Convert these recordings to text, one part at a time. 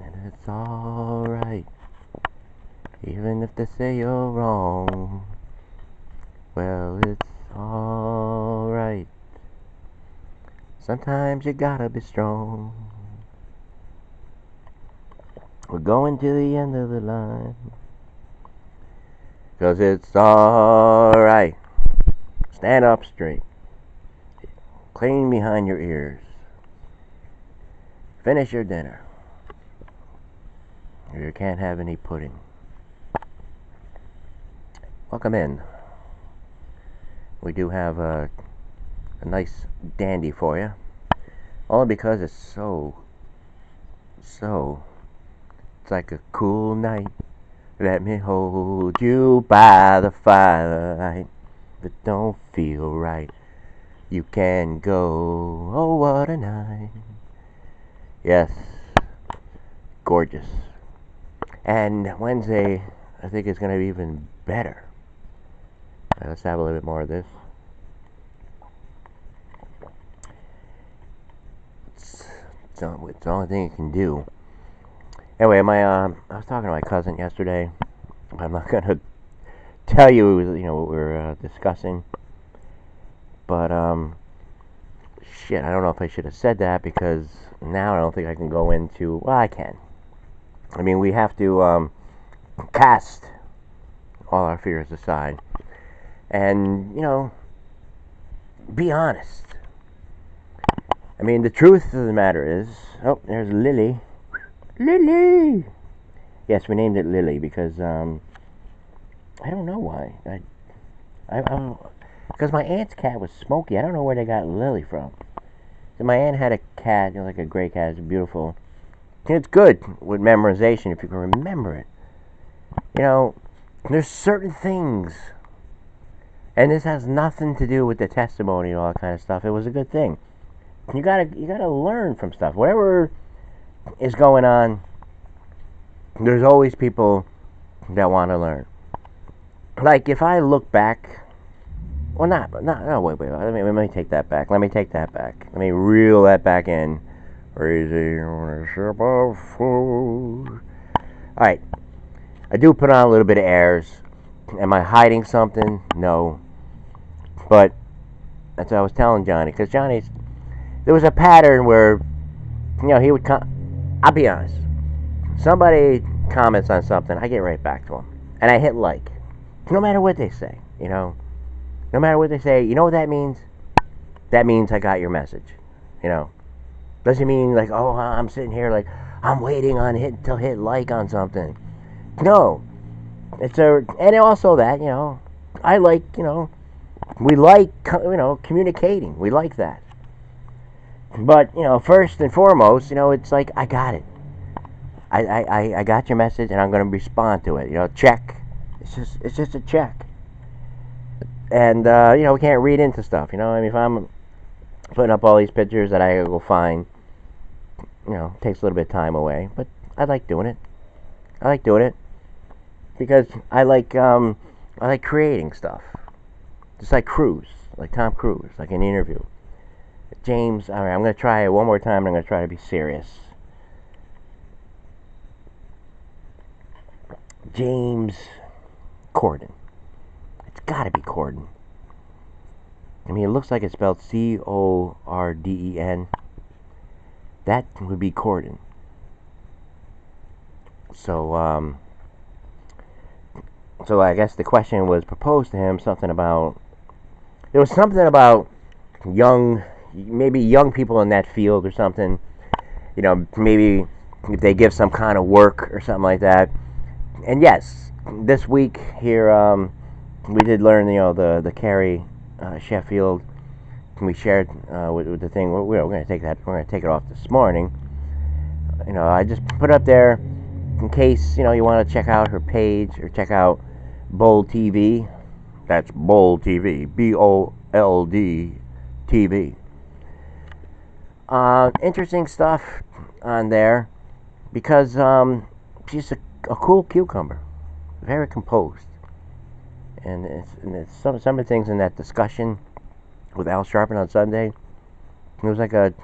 And it's alright, even if they say you're wrong. Well, it's alright. Sometimes you gotta be strong. We're going to the end of the line. 'Cause it's alright. Stand up straight. Clean behind your ears. Finish your dinner. You can't have any pudding. Welcome in. We do have a nice dandy for you. Only because it's it's like a cool night. Let me hold you by the firelight. If it don't feel right, you can go. Oh, what a night. Yes, gorgeous. And Wednesday, I think it's going to be even better. Let's have a little bit more of this. It's the only thing you can do. Anyway, I was talking to my cousin yesterday. I'm not going to tell you, what we were discussing. But, shit, I don't know if I should have said that because now I don't think I can go into, well, I can. I mean, we have to cast all our fears aside and, be honest. I mean, the truth of the matter is, oh, there's Lily. Lily! Yes, we named it Lily because, I don't know why. Because my aunt's cat was Smokey. I don't know where they got Lily from. So my aunt had a cat, like a gray cat. It's beautiful. And it's good with memorization if you can remember it. There's certain things, and this has nothing to do with the testimony and all that kind of stuff. It was a good thing. You gotta learn from stuff. Whatever is going on, there's always people that want to learn. Like if I look back, well, no, wait. Let me take that back. Let me reel that back in. Crazy on a ship of fools. All right, I do put on a little bit of airs. Am I hiding something? No. But that's what I was telling Johnny, because there was a pattern where, he would I'll be honest. Somebody comments on something, I get right back to them, and I hit like, no matter what they say, no matter what they say. You know what that means? That means I got your message, Doesn't mean like, oh, I'm sitting here like I'm waiting on hit like on something. No, and also that I like we like communicating. We like that. But first and foremost, it's like I got it. I got your message, and I'm going to respond to it. Check. It's just a check. And we can't read into stuff. I mean, if I'm putting up all these pictures that I go find, takes a little bit of time away. But I like doing it. Because I like creating stuff. Just like Tom Cruise, like an interview. James, all right, I'm going to try it one more time, and I'm going to try to be serious. James Corden. It's got to be Corden. I mean, it looks like it's spelled Corden. That would be Corden. So, so I guess the question was proposed to him. There was something about maybe young people in that field or something. Maybe if they give some kind of work or something like that. And yes, this week here, we did learn, the Carrie Sheffield. We shared with the thing. We're going to take that. We're going to take it off this morning. I just put up there in case you want to check out her page or check out Bold TV. That's Bold TV. BOLD TV. Interesting stuff on there because she's a cool cucumber, very composed, and it's some of the things in that discussion with Al Sharpton on Sunday. It was like a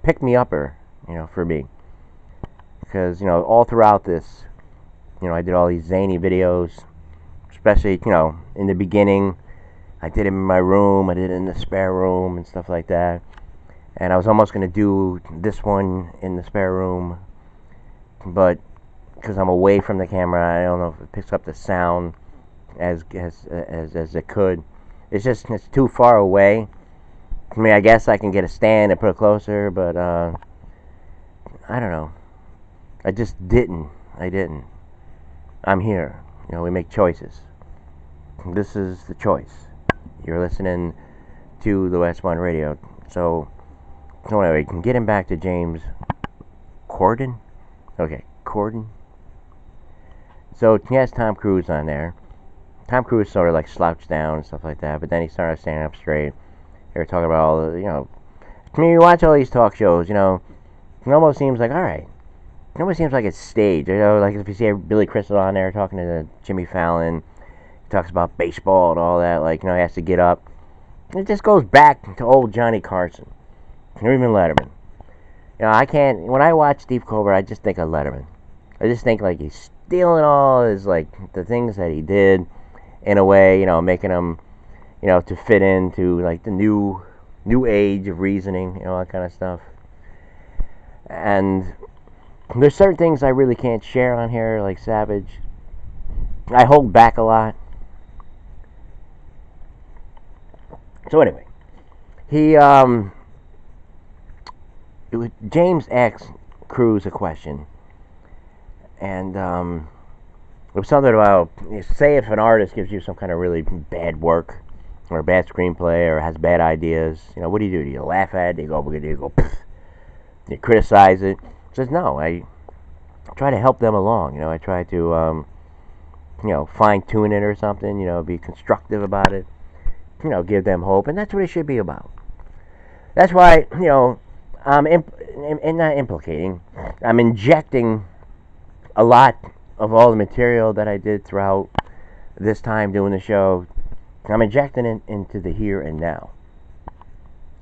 pick me upper, for me. because, all throughout this, I did all these zany videos, especially, in the beginning. I did it in my room, I did it in the spare room and stuff like that. And I was almost going to do this one in the spare room, but because I'm away from the camera, I don't know if it picks up the sound as it could. It's too far away. I mean, I guess I can get a stand and put it closer, but I don't know. I just didn't. I didn't. I'm here. We make choices. This is the choice. You're listening to the West One Radio. So anyway, getting back to James Corden. Okay, Corden. So he has Tom Cruise on there. Tom Cruise sort of like slouched down and stuff like that, but then he started standing up straight. They were talking about all the, I mean, you watch all these talk shows, it almost seems like, all right, it almost seems like it's staged. Like if you see Billy Crystal on there talking to Jimmy Fallon, he talks about baseball and all that, like, he has to get up. It just goes back to old Johnny Carson, or even Letterman. I can't, when I watch Steve Colbert, I just think of Letterman. I just think like he's stealing all his, like, the things that he did in a way, making them, to fit into like the new age of reasoning, all that kind of stuff. And there's certain things I really can't share on here, like Savage. I hold back a lot. So anyway, James asked Cruise a question, and it was something about, say if an artist gives you some kind of really bad work, or a bad screenplay, or has bad ideas, what do? Do you laugh at it? Do you go, pfft? Do you criticize it? He says, no, I try to help them along, I try to, fine-tune it or something, be constructive about it, give them hope, and that's what it should be about. That's why, I'm not implicating, I'm injecting a lot of all the material that I did throughout this time doing the show. I'm injecting it into the here and now.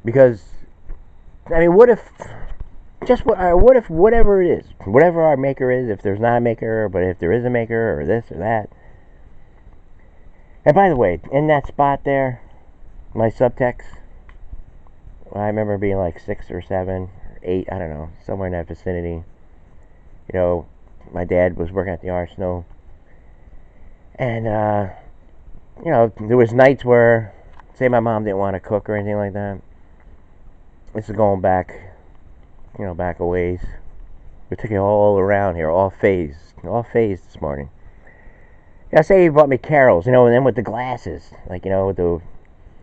Because, I mean, what if whatever it is, whatever our maker is, if there's not a maker, but if there is a maker, or this or that. And by the way, in that spot there, my subtext, I remember being like 6 or 7 or 8, I don't know, somewhere in that vicinity. My dad was working at the Arsenal, and there was nights where, say my mom didn't want to cook or anything like that. This is going back, back a ways. We took it all around here, all phased this morning. Say he bought me Carols, and then with the glasses, like, with the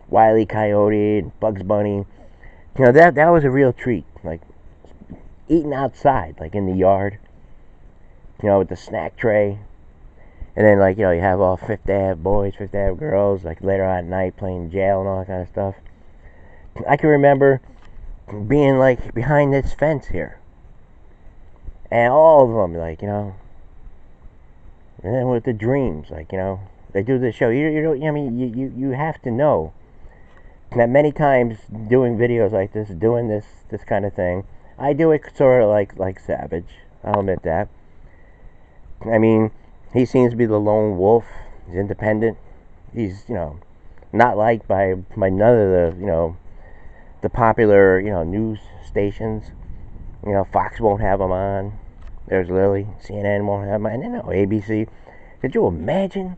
Wile E. Coyote and Bugs Bunny. That was a real treat, like eating outside, like in the yard, with the snack tray. And then, like, you have all Fifth Ave boys, Fifth Ave girls, like later on at night playing jail and all that kind of stuff. I can remember being, like, behind this fence here. And all of them, like, and then with the dreams, like, they do this show. You have to know that many times doing videos like this, doing this kind of thing, I do it sort of like Savage. I'll admit that. I mean, he seems to be the lone wolf. He's independent. He's, not liked by none of the, the popular, news stations. Fox won't have him on. There's Lily. CNN won't have him on. And ABC. Could you imagine?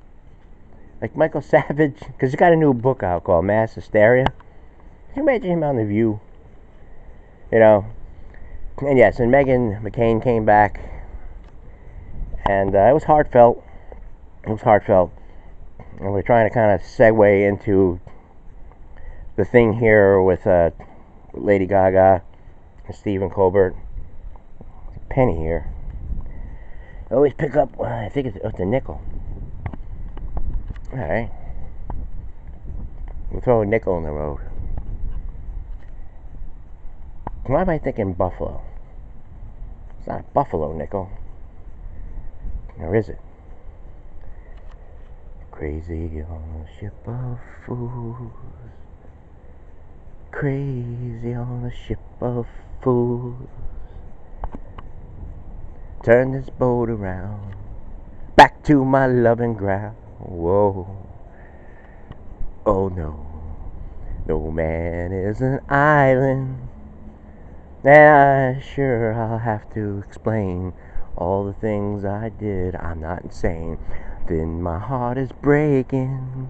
Like Michael Savage, because he's got a new book out called Mass Hysteria. Can you imagine him on The View? And yes, and Meghan McCain came back. And it was heartfelt. And we're trying to kind of segue into the thing here with Lady Gaga and Stephen Colbert. Penny here. I always pick up, I think it's a nickel. Alright. We'll throw a nickel in the road. Why am I thinking Buffalo? It's not a Buffalo nickel. Or is it? Crazy on a ship of fools. Crazy on a ship of fools. turn this boat around, back to my loving ground. Whoa, oh no, no man is an island. And sure I'll have to explain all the things I did. I'm not insane. Then my heart is breaking.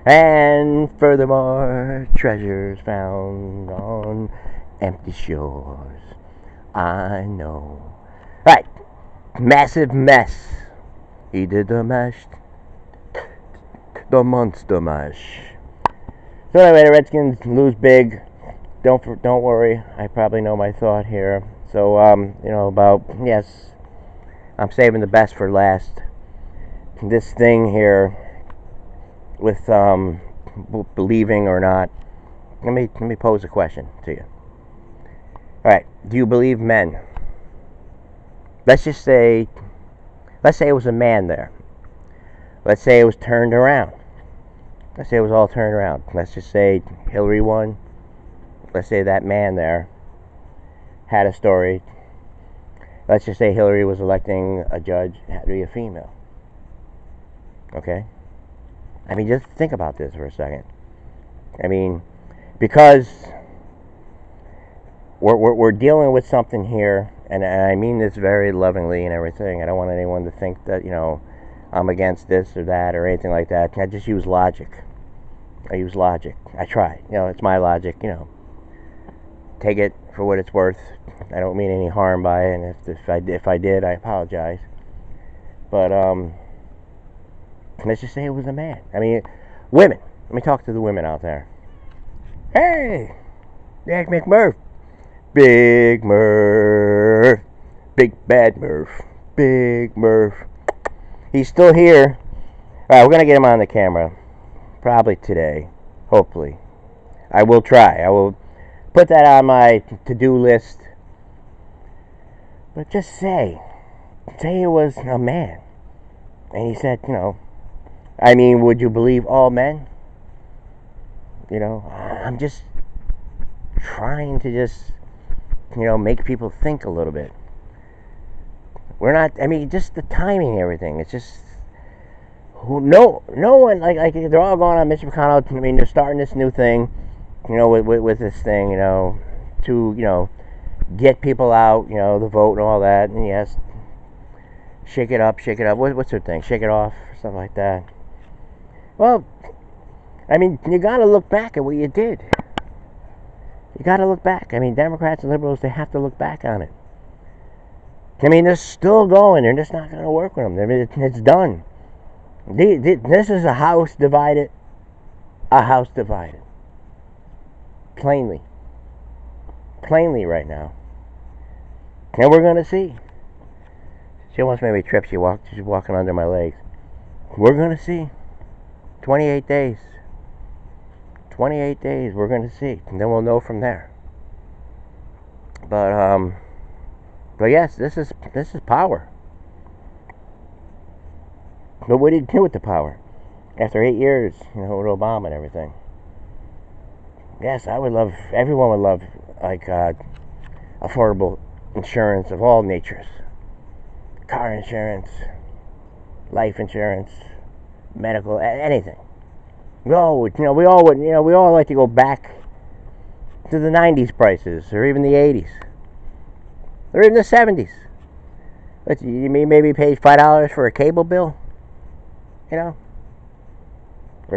And furthermore, treasures found on empty shores. I know. Right. Massive mess. He did the mash. The monster mash. So anyway, the Redskins lose big. Don't worry. I probably know my thought here. So about yes, I'm saving the best for last. This thing here with believing or not. Let me pose a question to you. All right, do you believe men? Let's say it was a man there. Let's say it was turned around. Let's say it was all turned around. Let's just say Hillary won. Let's say that man there had a story. Let's just say Hillary was electing a judge. It had to be a female. Okay? I mean, just think about this for a second. I mean, because we're dealing with something here, and I mean this very lovingly and everything. I don't want anyone to think that, I'm against this or that or anything like that. I just use logic. I use logic. I try. It's my logic, Take it for what it's worth. I don't mean any harm by it, and if I did, I apologize. But let's just say it was a man. I mean, women. Let me talk to the women out there. Hey, Jack McMurph, Big Murph, Big Bad Murph, Big Murph. He's still here. All right, we're gonna get him on the camera, probably today. Hopefully, I will try. I will put that on my to-do list. But just say it was a man, and he said, I mean, would you believe all men? I'm just trying to just, make people think a little bit. We're not, I mean, just the timing and everything. It's just, no one, like they're all going on Mitch McConnell. I mean, they're starting this new thing, with this thing, to, get people out, the vote and all that. And yes, shake it up. What's their thing? Shake it off, something like that. Well, I mean, you got to look back at what you did. You got to look back. I mean, Democrats and liberals, they have to look back on it. I mean, they're still going. They're just not going to work with them. I mean, it's done. This is a house divided. A house divided. Plainly right now. And we're going to see. She almost made me trip. She's walking under my legs. We're going to see. 28 days. 28 days, we're going to see. And then we'll know from there. But yes, this is power. But what did he do with the power? After 8 years, with Obama and everything. Yes, everyone would love, affordable insurance of all natures. Car insurance, life insurance, medical, anything. We all like to go back to the 90s prices, or even the 80s, or even the 70s. You maybe paid $5 for a cable bill, or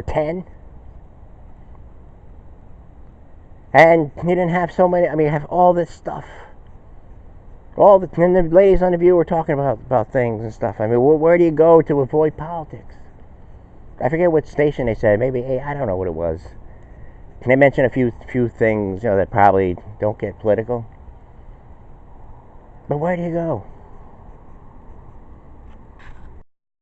10, and you didn't have so many. I mean, you have all this stuff. And the ladies on The View were talking about things and stuff. I mean, where do you go to avoid politics? I forget what station they said. Maybe I don't know what it was. They mentioned a few things, that probably don't get political. But where do you go?